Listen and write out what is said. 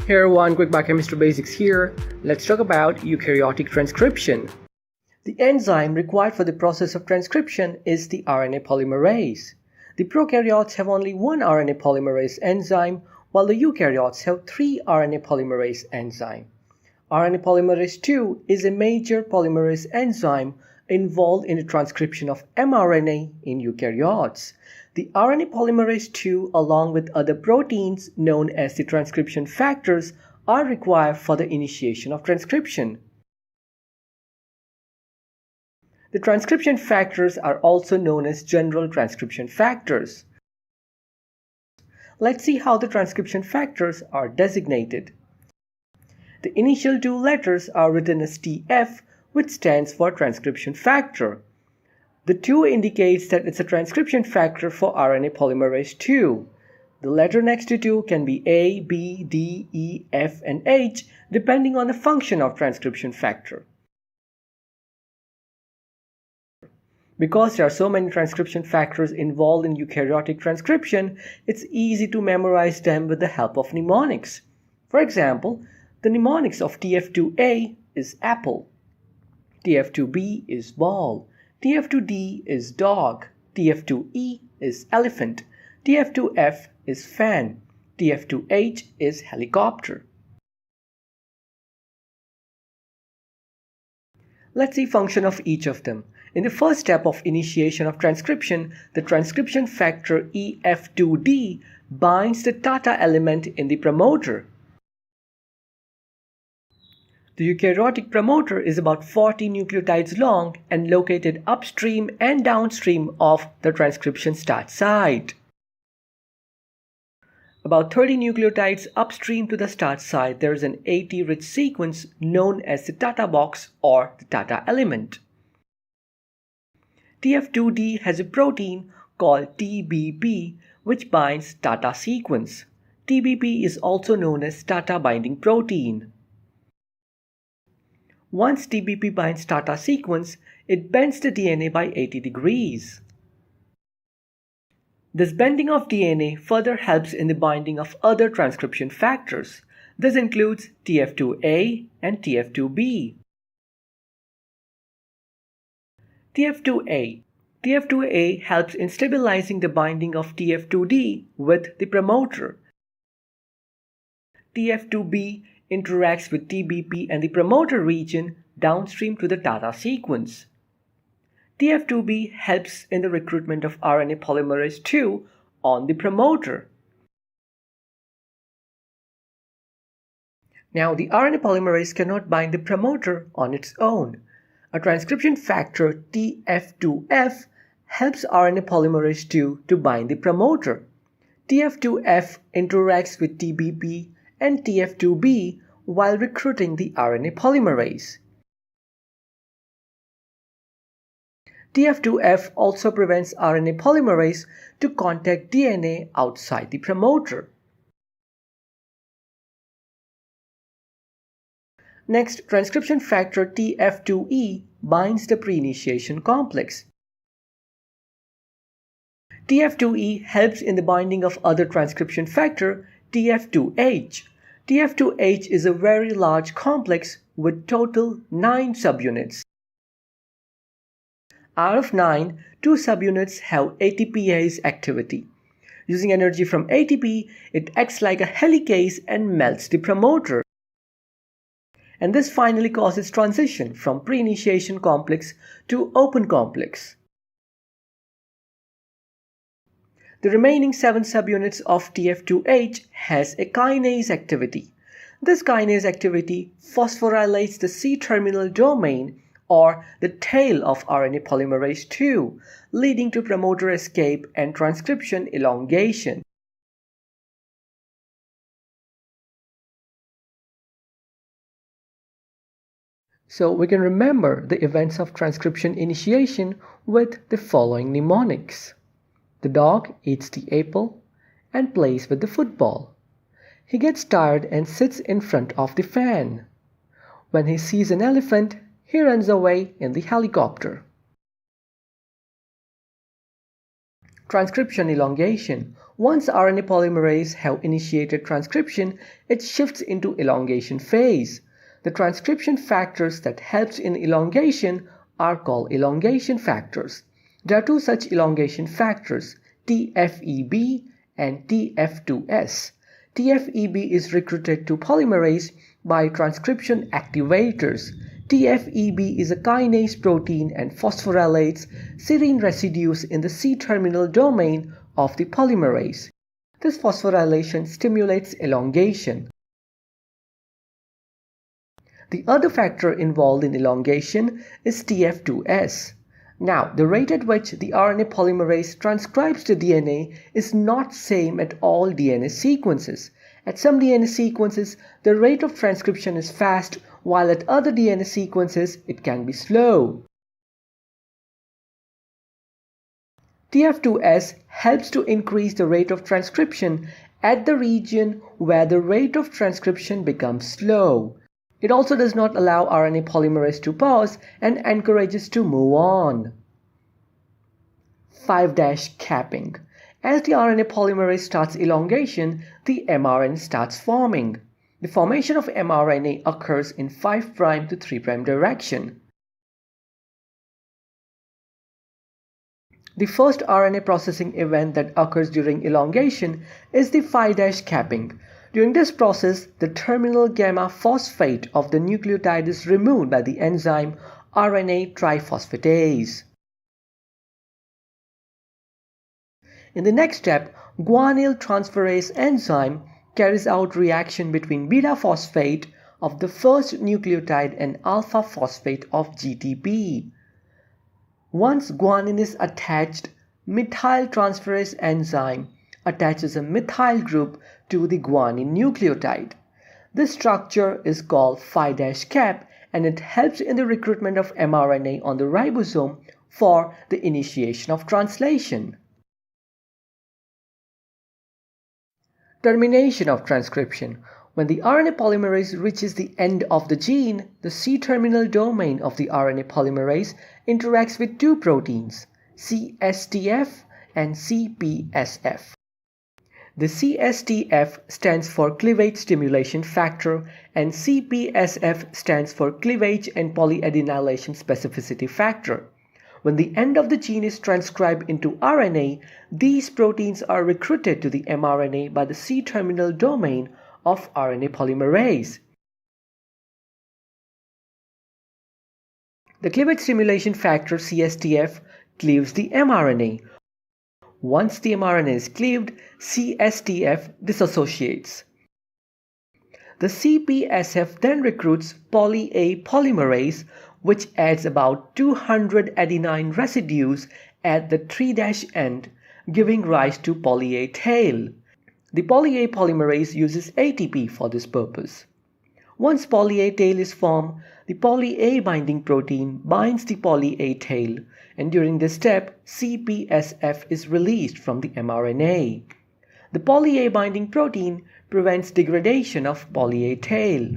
Hey everyone, quick biochemistry basics here. Let's talk about eukaryotic transcription. The enzyme required for the process of transcription is the RNA polymerase. The prokaryotes have only one RNA polymerase enzyme, while the eukaryotes have three RNA polymerase enzymes. RNA polymerase II is a major polymerase enzyme involved in the transcription of mRNA in eukaryotes. The RNA polymerase II, along with other proteins known as the transcription factors, are required for the initiation of transcription. The transcription factors are also known as general transcription factors. Let's see how the transcription factors are designated. The initial two letters are written as TF, which stands for transcription factor. The 2 indicates that it's a transcription factor for RNA polymerase II. The letter next to 2 can be A, B, D, E, F, and H depending on the function of transcription factor. Because there are so many transcription factors involved in eukaryotic transcription, it's easy to memorize them with the help of mnemonics. For example, the mnemonics of TF2A is apple, TF2B is ball, TF2D is dog, TF2E is elephant, TF2F is fan, TF2H is helicopter. Let's see function of each of them. In the first step of initiation of transcription, the transcription factor EF2D binds the Tata element in the promoter. The eukaryotic promoter is about 40 nucleotides long and located upstream and downstream of the transcription start site. About 30 nucleotides upstream to the start site, there is an AT-rich sequence known as the Tata box or the Tata element. TF2D has a protein called TBP which binds Tata sequence. TBP is also known as Tata binding protein. Once TBP binds Tata sequence, it bends the DNA by 80 degrees. This bending of DNA further helps in the binding of other transcription factors. This includes TF2A and TF2B. TF2A helps in stabilizing the binding of TF2D with the promoter. TF2B interacts with TBP and the promoter region downstream to the Tata sequence. TF2B helps in the recruitment of RNA polymerase II on the promoter. Now, the RNA polymerase cannot bind the promoter on its own. A transcription factor TF2F helps RNA polymerase II to bind the promoter. TF2F interacts with TBP and TF2B while recruiting the RNA polymerase. TF2F also prevents RNA polymerase to contact DNA outside the promoter. Next, transcription factor TF2E binds the pre-initiation complex. TF2E helps in the binding of other transcription factor TF2H. TF2H is a very large complex with total 9 subunits. Out of 9, 2 subunits have ATPase activity. Using energy from ATP, it acts like a helicase and melts the promoter. And this finally causes transition from pre-initiation complex to open complex. The remaining 7 subunits of TF2H has a kinase activity. This kinase activity phosphorylates the C-terminal domain or the tail of RNA polymerase II, leading to promoter escape and transcription elongation. So we can remember the events of transcription initiation with the following mnemonics. The dog eats the apple and plays with the football. He gets tired and sits in front of the fan. When he sees an elephant, he runs away in the helicopter. Transcription elongation. Once RNA polymerase have initiated transcription, it shifts into elongation phase. The transcription factors that helps in elongation are called elongation factors. There are two such elongation factors, TFEB and TF2S. TFEB is recruited to polymerase by transcription activators. TFEB is a kinase protein and phosphorylates serine residues in the C-terminal domain of the polymerase. This phosphorylation stimulates elongation. The other factor involved in elongation is TF2S. Now, the rate at which the RNA polymerase transcribes the DNA is not same at all DNA sequences. At some DNA sequences, the rate of transcription is fast, while at other DNA sequences, it can be slow. TF2S helps to increase the rate of transcription at the region where the rate of transcription becomes slow. It also does not allow RNA polymerase to pause and encourages to move on. 5' capping. As the RNA polymerase starts elongation, the mRNA starts forming. The formation of mRNA occurs in 5' to 3' direction. The first RNA processing event that occurs during elongation is the 5' capping. During this process, the terminal gamma phosphate of the nucleotide is removed by the enzyme RNA triphosphatase. In the next step, guanyl transferase enzyme carries out reaction between beta phosphate of the first nucleotide and alpha phosphate of GTP. Once guanine is attached, methyl transferase enzyme attaches a methyl group to the guanine nucleotide. This structure is called 5' cap and it helps in the recruitment of mRNA on the ribosome for the initiation of translation. Termination of transcription. When the RNA polymerase reaches the end of the gene, the C-terminal domain of the RNA polymerase interacts with two proteins, CSTF and CPSF. The CSTF stands for cleavage stimulation factor and CPSF stands for cleavage and polyadenylation specificity factor. When the end of the gene is transcribed into RNA, these proteins are recruited to the mRNA by the C-terminal domain of RNA polymerase. The cleavage stimulation factor CSTF cleaves the mRNA. Once the mRNA is cleaved, CSTF dissociates. The CPSF then recruits poly-A polymerase, which adds about 200 adenine residues at the 3' end, giving rise to poly-A tail. The poly-A polymerase uses ATP for this purpose. Once poly-A tail is formed, the poly-A binding protein binds the poly-A tail, and during this step, CPSF is released from the mRNA. The poly-A binding protein prevents degradation of poly-A tail.